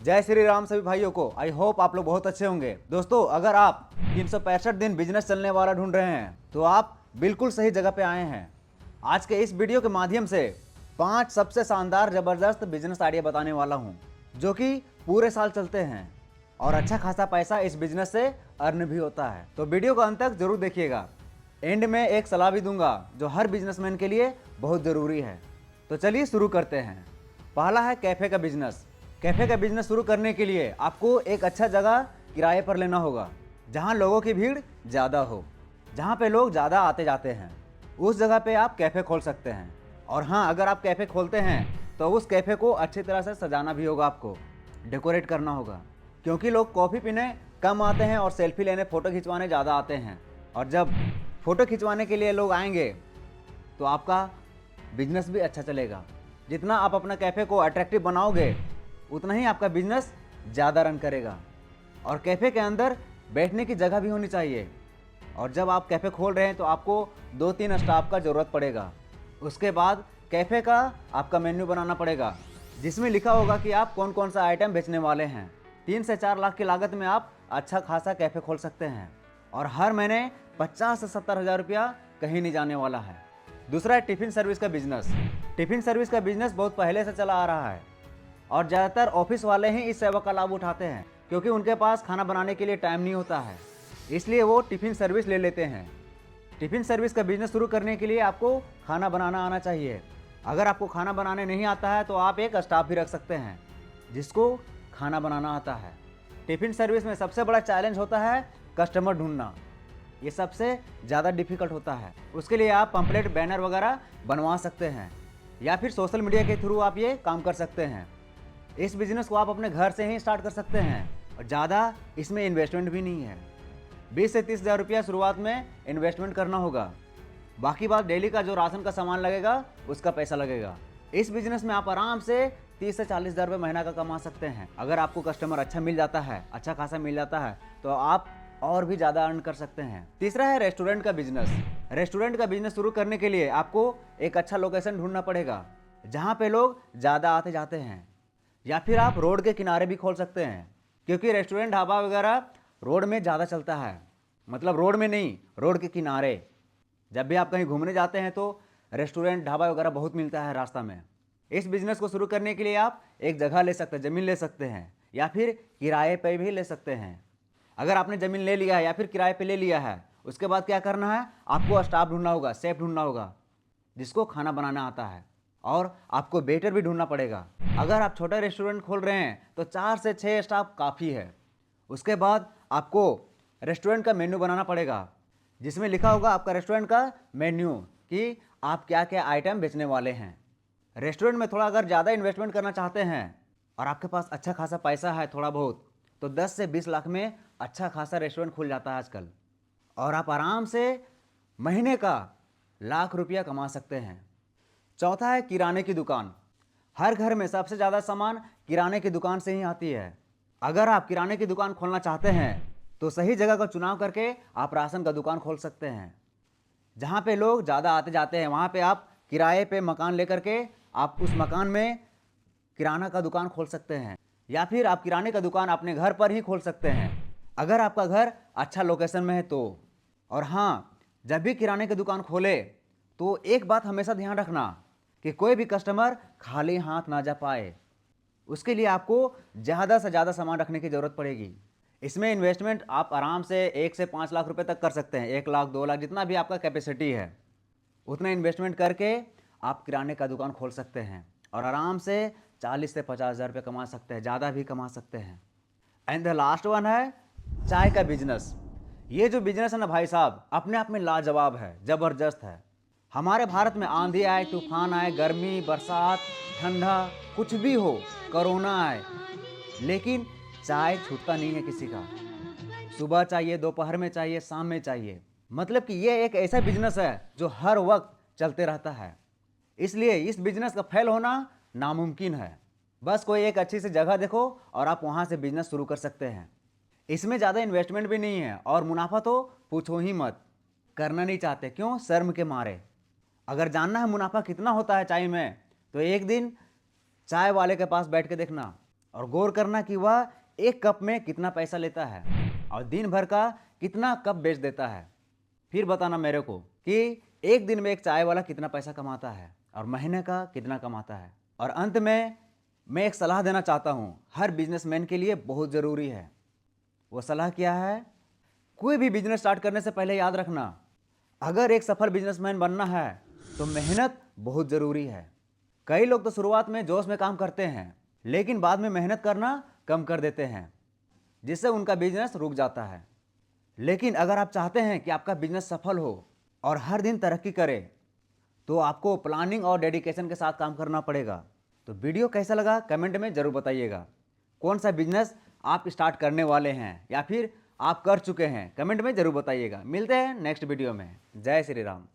जय श्री राम सभी भाइयों को। आई होप आप लोग बहुत अच्छे होंगे। दोस्तों, अगर आप 365 दिन बिजनेस चलने वाला ढूंढ रहे हैं तो आप बिल्कुल सही जगह पे आए हैं। आज के इस वीडियो के माध्यम से 5 सबसे शानदार जबरदस्त बिजनेस आइडिया बताने वाला हूं, जो कि पूरे साल चलते हैं और अच्छा खासा पैसा इस बिजनेस से अर्न भी होता है। तो वीडियो को अंत तक जरूर देखिएगा। एंड में एक सलाह भी दूंगा जो हर बिजनेसमैन के लिए बहुत ज़रूरी है। तो चलिए शुरू करते हैं। पहला है कैफ़े का बिजनेस। कैफ़े का बिजनेस शुरू करने के लिए आपको एक अच्छा जगह किराए पर लेना होगा, जहां लोगों की भीड़ ज़्यादा हो, जहां पे लोग ज़्यादा आते जाते हैं। उस जगह पे आप कैफ़े खोल सकते हैं। और हाँ, अगर आप कैफ़े खोलते हैं तो उस कैफ़े को अच्छी तरह से सजाना भी होगा, आपको डेकोरेट करना होगा, क्योंकि लोग कॉफ़ी पीने कम आते हैं और सेल्फी लेने, फ़ोटो खिंचवाने ज़्यादा आते हैं। और जब फ़ोटो खिंचवाने के लिए लोग आएंगे तो आपका बिजनेस भी अच्छा चलेगा। जितना आप अपना कैफ़े को अट्रैक्टिव बनाओगे, उतना ही आपका बिजनेस ज़्यादा रन करेगा। और कैफ़े के अंदर बैठने की जगह भी होनी चाहिए। और जब आप कैफ़े खोल रहे हैं तो आपको 2-3 स्टाफ का ज़रूरत पड़ेगा। उसके बाद कैफ़े का आपका मेन्यू बनाना पड़ेगा, जिसमें लिखा होगा कि आप कौन कौन सा आइटम बेचने वाले हैं। 3 से 4 लाख की लागत में आप अच्छा खासा कैफ़े खोल सकते हैं और हर महीने 50 से 70 हज़ार रुपया कहीं नहीं जाने वाला है। दूसरा है टिफ़िन सर्विस का बिजनेस। टिफ़िन सर्विस का बिजनेस बहुत पहले से चला आ रहा है और ज़्यादातर ऑफिस वाले ही इस सेवा का लाभ उठाते हैं, क्योंकि उनके पास खाना बनाने के लिए टाइम नहीं होता है, इसलिए वो टिफ़िन सर्विस ले लेते हैं। टिफ़िन सर्विस का बिजनेस शुरू करने के लिए आपको खाना बनाना आना चाहिए। अगर आपको खाना बनाने नहीं आता है तो आप एक स्टाफ भी रख सकते हैं जिसको खाना बनाना आता है। टिफ़िन सर्विस में सबसे बड़ा चैलेंज होता है कस्टमर ढूंढना। ये सबसे ज़्यादा डिफिकल्ट होता है। उसके लिए आप पंपलेट, बैनर वगैरह बनवा सकते हैं या फिर सोशल मीडिया के थ्रू आप ये काम कर सकते हैं। इस बिज़नेस को आप अपने घर से ही स्टार्ट कर सकते हैं और ज़्यादा इसमें इन्वेस्टमेंट भी नहीं है। 20 से 30 हज़ार रुपया शुरुआत में इन्वेस्टमेंट करना होगा। बाकी बात डेली का जो राशन का सामान लगेगा उसका पैसा लगेगा। इस बिज़नेस में आप आराम से 30 से 40 हज़ार रुपये महीना का कमा सकते हैं। अगर आपको कस्टमर अच्छा मिल जाता है, अच्छा खासा मिल जाता है, तो आप और भी ज़्यादा अर्न कर सकते हैं। तीसरा है रेस्टोरेंट का बिजनेस। रेस्टोरेंट का बिजनेस शुरू करने के लिए आपको एक अच्छा लोकेशन ढूंढना पड़ेगा, जहाँ पे लोग ज़्यादा आते जाते हैं। या फिर आप रोड के किनारे भी खोल सकते हैं, क्योंकि रेस्टोरेंट, ढाबा वगैरह रोड में ज़्यादा चलता है। मतलब रोड में नहीं, रोड के किनारे। जब भी आप कहीं घूमने जाते हैं तो रेस्टोरेंट, ढाबा वगैरह बहुत मिलता है रास्ता में। इस बिज़नेस को शुरू करने के लिए आप एक जगह ले सकते हैं, ज़मीन ले सकते हैं या फिर किराए पे भी ले सकते हैं। अगर आपने ज़मीन ले लिया है या फिर किराए पे ले लिया है, उसके बाद क्या करना है, आपको स्टाफ ढूंढना होगा, शेफ ढूंढना होगा जिसको खाना बनाना आता है, और आपको वेटर भी ढूंढना पड़ेगा। अगर आप छोटा रेस्टोरेंट खोल रहे हैं तो 4 से 6 स्टाफ काफ़ी है। उसके बाद आपको रेस्टोरेंट का मेन्यू बनाना पड़ेगा, जिसमें लिखा होगा आपका रेस्टोरेंट का मेन्यू कि आप क्या क्या आइटम बेचने वाले हैं। रेस्टोरेंट में थोड़ा अगर ज़्यादा इन्वेस्टमेंट करना चाहते हैं और आपके पास अच्छा खासा पैसा है थोड़ा बहुत, तो 10 से 20 लाख में अच्छा खासा रेस्टोरेंट खुल जाता है आजकल, और आप आराम से महीने का लाख रुपया कमा सकते हैं। चौथा है किराने की दुकान। हर घर में सबसे ज़्यादा सामान किराने की दुकान से ही आती है। अगर आप किराने की दुकान खोलना चाहते हैं तो सही जगह का चुनाव करके आप राशन का दुकान खोल सकते हैं। जहाँ पे लोग ज़्यादा आते जाते हैं वहाँ पे आप किराए पे मकान लेकर के आप उस मकान में किराना का दुकान खोल सकते हैं, या फिर आप किराने का दुकान अपने घर पर ही खोल सकते हैं, अगर आपका घर अच्छा लोकेशन में है तो। और हाँ, जब भी किराने की दुकान खोले तो एक बात हमेशा ध्यान रखना कि कोई भी कस्टमर खाली हाथ ना जा पाए। उसके लिए आपको ज़्यादा से ज़्यादा सामान रखने की ज़रूरत पड़ेगी। इसमें इन्वेस्टमेंट आप आराम से 1 से 5 लाख रुपए तक कर सकते हैं। 1 लाख, 2 लाख, जितना भी आपका कैपेसिटी है, उतना इन्वेस्टमेंट करके आप किराने का दुकान खोल सकते हैं और आराम से 40 से 50 हज़ार रुपये कमा सकते हैं, ज़्यादा भी कमा सकते हैं। एंड द लास्ट वन है चाय का बिजनेस। ये जो बिजनेस है ना भाई साहब, अपने आप में लाजवाब है, ज़बरदस्त है। हमारे भारत में आंधी आए, तूफान आए, गर्मी, बरसात, ठंडा, कुछ भी हो, कोरोना आए, लेकिन चाय छूटता नहीं है किसी का। सुबह चाहिए, दोपहर में चाहिए, शाम में चाहिए। मतलब कि ये एक ऐसा बिजनेस है जो हर वक्त चलते रहता है। इसलिए इस बिजनेस का फेल होना नामुमकिन है। बस कोई एक अच्छी सी जगह देखो और आप वहाँ से बिजनेस शुरू कर सकते हैं। इसमें ज़्यादा इन्वेस्टमेंट भी नहीं है और मुनाफा तो पूछो ही मत। करना नहीं चाहते, क्यों? शर्म के मारे। अगर जानना है मुनाफा कितना होता है चाय में, तो एक दिन चाय वाले के पास बैठ के देखना। और गौर करना कि वह एक कप में कितना पैसा लेता है और दिन भर का कितना कप बेच देता है। फिर बताना मेरे को कि एक दिन में एक चाय वाला कितना पैसा कमाता है और महीने का कितना कमाता है। और अंत में मैं एक सलाह देना चाहता हूँ, हर बिजनेसमैन के लिए बहुत ज़रूरी है। वो सलाह क्या है? कोई भी बिजनेस स्टार्ट करने से पहले याद रखना, अगर एक सफल बिजनेसमैन बनना है तो मेहनत बहुत ज़रूरी है। कई लोग तो शुरुआत में जोश में काम करते हैं, लेकिन बाद में मेहनत करना कम कर देते हैं, जिससे उनका बिजनेस रुक जाता है। लेकिन अगर आप चाहते हैं कि आपका बिजनेस सफल हो और हर दिन तरक्की करे, तो आपको प्लानिंग और डेडिकेशन के साथ काम करना पड़ेगा। तो वीडियो कैसा लगा कमेंट में ज़रूर बताइएगा। कौन सा बिजनेस आप स्टार्ट करने वाले हैं या फिर आप कर चुके हैं, कमेंट में ज़रूर बताइएगा। मिलते हैं नेक्स्ट वीडियो में। जय श्री राम।